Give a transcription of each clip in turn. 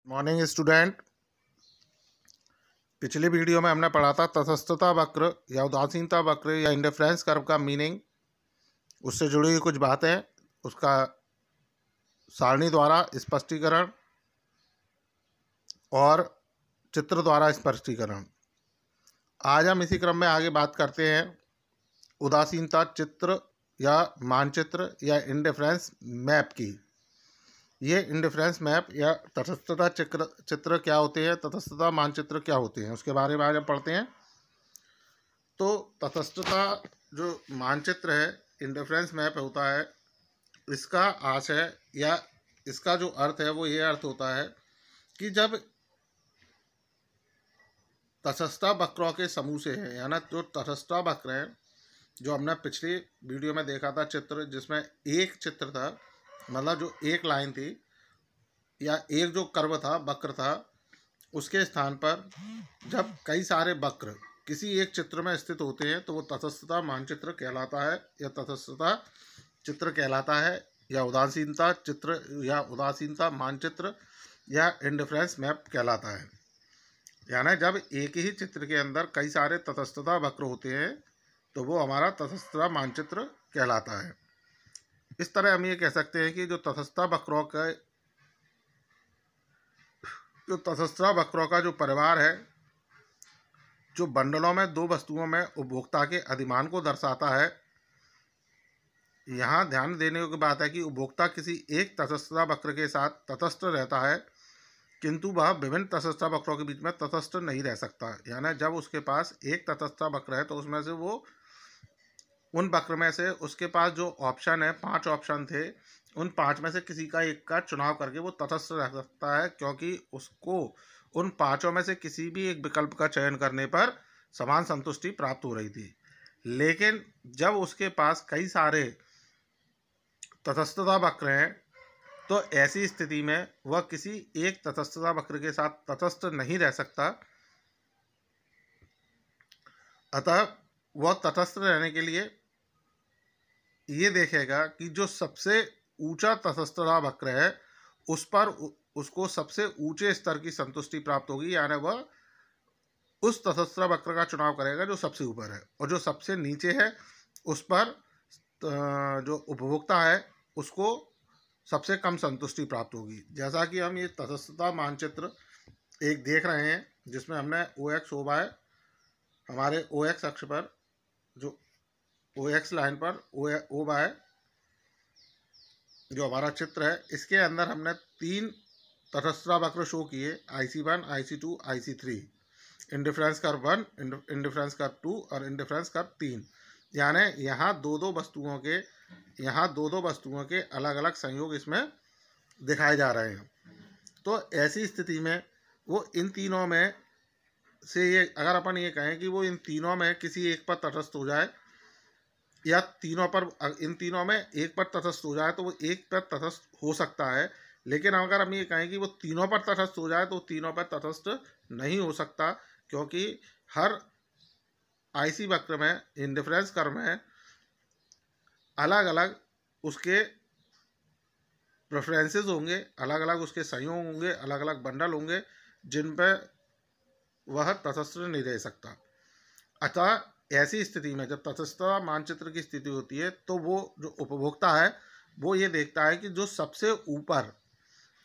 Morning student. पिछले video में हमने पढ़ा था तटस्थता वक्र या उदासीनता वक्र या इंडिफरेंस कर्व का मीनिंग, उससे जुड़ी हुई कुछ बातें, उसका सारणी द्वारा स्पष्टीकरण और चित्र द्वारा स्पष्टीकरण। आज हम इसी क्रम में आगे बात करते हैं उदासीनता चित्र या मानचित्र या इंडिफरेंस मैप की। ये इंडिफरेंस मैप या तटस्थता चित्र क्या होते हैं, तटस्थता मानचित्र क्या होते हैं, उसके बारे में आज हम पढ़ते हैं। तो तटस्थता जो मानचित्र है, इंडिफरेंस मैप होता है, इसका आशय या इसका जो अर्थ है वो ये अर्थ होता है कि जब तटस्थता वक्रों के समूह से है, यानी जो तटस्थता वक्र है, जो हमने पिछली वीडियो में देखा था चित्र, जिसमें एक चित्र था, मतलब जो एक लाइन थी या एक जो कर्व था, वक्र था, उसके स्थान पर जब कई सारे वक्र किसी एक चित्र में स्थित होते हैं तो वो तटस्थता मानचित्र कहलाता है या तटस्थता चित्र कहलाता है, या उदासीनता चित्र या उदासीनता मानचित्र या इंडिफरेंस मैप कहलाता है। यानी जब एक ही चित्र के अंदर कई सारे तटस्थता वक्र होते हैं तो वो हमारा तटस्थता मानचित्र कहलाता है। इस तरह हम ये कह सकते हैं कि जो तटस्थता वक्रों का जो परिवार है, जो बंडलों में दो वस्तुओं में उपभोक्ता के अधिमान को दर्शाता है। यहाँ ध्यान देने की बात है कि उपभोक्ता किसी एक तटस्थता वक्र के साथ तटस्थ रहता है, किंतु वह विभिन्न तटस्थता वक्रों के बीच में तटस्थ नहीं रह सकता। यानी जब उसके पास एक तटस्थता वक्र है तो उसमें से वो उन वक्र में से उसके पास जो ऑप्शन है, 5 ऑप्शन थे, उन 5 में से किसी का एक का चुनाव करके वो तटस्थ रह सकता है, क्योंकि उसको उन 5 में से किसी भी एक विकल्प का चयन करने पर समान संतुष्टि प्राप्त हो रही थी। लेकिन जब उसके पास कई सारे तटस्थता वक्र हैं तो ऐसी स्थिति में वह किसी एक तटस्थता वक्र के साथ तटस्थ नहीं रह सकता। अतः वह तटस्थ रहने के लिए ये देखेगा कि जो सबसे ऊंचा तटस्थता वक्र है उस पर उसको सबसे ऊंचे स्तर की संतुष्टि प्राप्त होगी, यानी वह उस तटस्थता वक्र का चुनाव करेगा जो सबसे ऊपर है, और जो सबसे नीचे है उस पर जो उपभोक्ता है उसको सबसे कम संतुष्टि प्राप्त होगी। जैसा कि हम ये तटस्थता मानचित्र एक देख रहे हैं, जिसमें हमने OX O y हमारे OX अक्ष पर, जो OX लाइन पर O y जो हमारा चित्र है, इसके अंदर हमने 3 तटस्थता वक्र शो किए, IC1, IC2, IC3, indifference curve 1, indifference curve 2 और इंडिफरेंस कर्व 3। यानी यहाँ दो दो वस्तुओं के अलग अलग संयोग इसमें दिखाए जा रहे हैं। तो ऐसी स्थिति में वो इन तीनों में से ये, अगर अपन ये कहें कि वो इन तीनों में किसी एक पर तटस्थ हो जाए, या इन तीनों में एक पर तटस्थ हो जाए तो वो एक पर तटस्थ हो सकता है। लेकिन अगर हम ये कहें कि वो तीनों पर तटस्थ हो जाए तो तीनों पर तटस्थ नहीं हो सकता, क्योंकि हर IC वक्र में, इंडिफरेंस कर्व में अलग अलग उसके प्रेफरेंसेस होंगे, अलग अलग उसके संयोग होंगे, अलग अलग बंडल होंगे जिन पर वह तटस्थ नहीं रह सकता। अतः ऐसी स्थिति में जब तटस्थता मानचित्र की स्थिति होती है तो वो जो उपभोक्ता है वो ये देखता है कि जो सबसे ऊपर,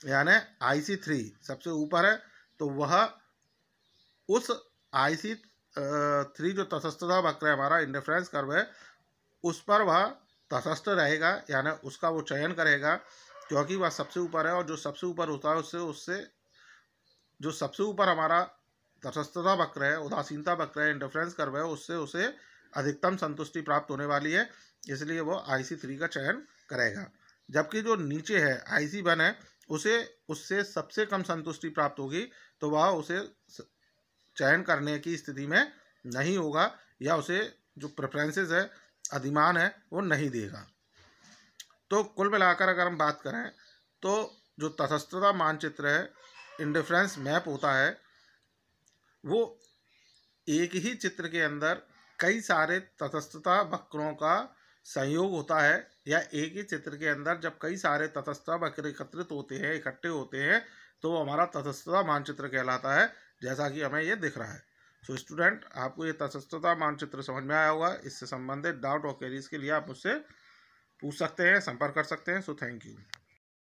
यानी IC3 सबसे ऊपर है, तो वह उस IC3 जो तटस्थता वक्र है हमारा, इंडिफरेंस कर्व है, उस पर वह तटस्थ रहेगा, यानी उसका वो चयन करेगा, क्योंकि वह सबसे ऊपर है। और जो सबसे ऊपर होता है उससे जो सबसे ऊपर हमारा तटस्थता वक्र है, उदासीनता वक्र है, इंडिफरेंस कर्व है, उससे उसे अधिकतम संतुष्टि प्राप्त होने वाली है, इसलिए वो IC3 का चयन करेगा। जबकि जो नीचे है IC1 है, उससे सबसे कम संतुष्टि प्राप्त होगी, तो वह उसे चयन करने की स्थिति में नहीं होगा, या उसे जो प्रेफरेंसेस है, अधिमान है, वो नहीं देगा। तो कुल मिलाकर अगर हम बात करें तो जो तटस्थता मानचित्र है, इंडिफरेंस मैप होता है, वो एक ही चित्र के अंदर कई सारे तटस्थता वक्रों का संयोग होता है, या एक ही चित्र के अंदर जब कई सारे तटस्थता वक्र एकत्रित होते हैं, इकट्ठे होते हैं, तो वो हमारा तटस्थता मानचित्र कहलाता है, जैसा कि हमें ये दिख रहा है। सो स्टूडेंट, आपको ये तटस्थता मानचित्र समझ में आया होगा। इससे संबंधित डाउट और क्वेरीज के लिए आप मुझसे पूछ सकते हैं, संपर्क कर सकते हैं। So thank you.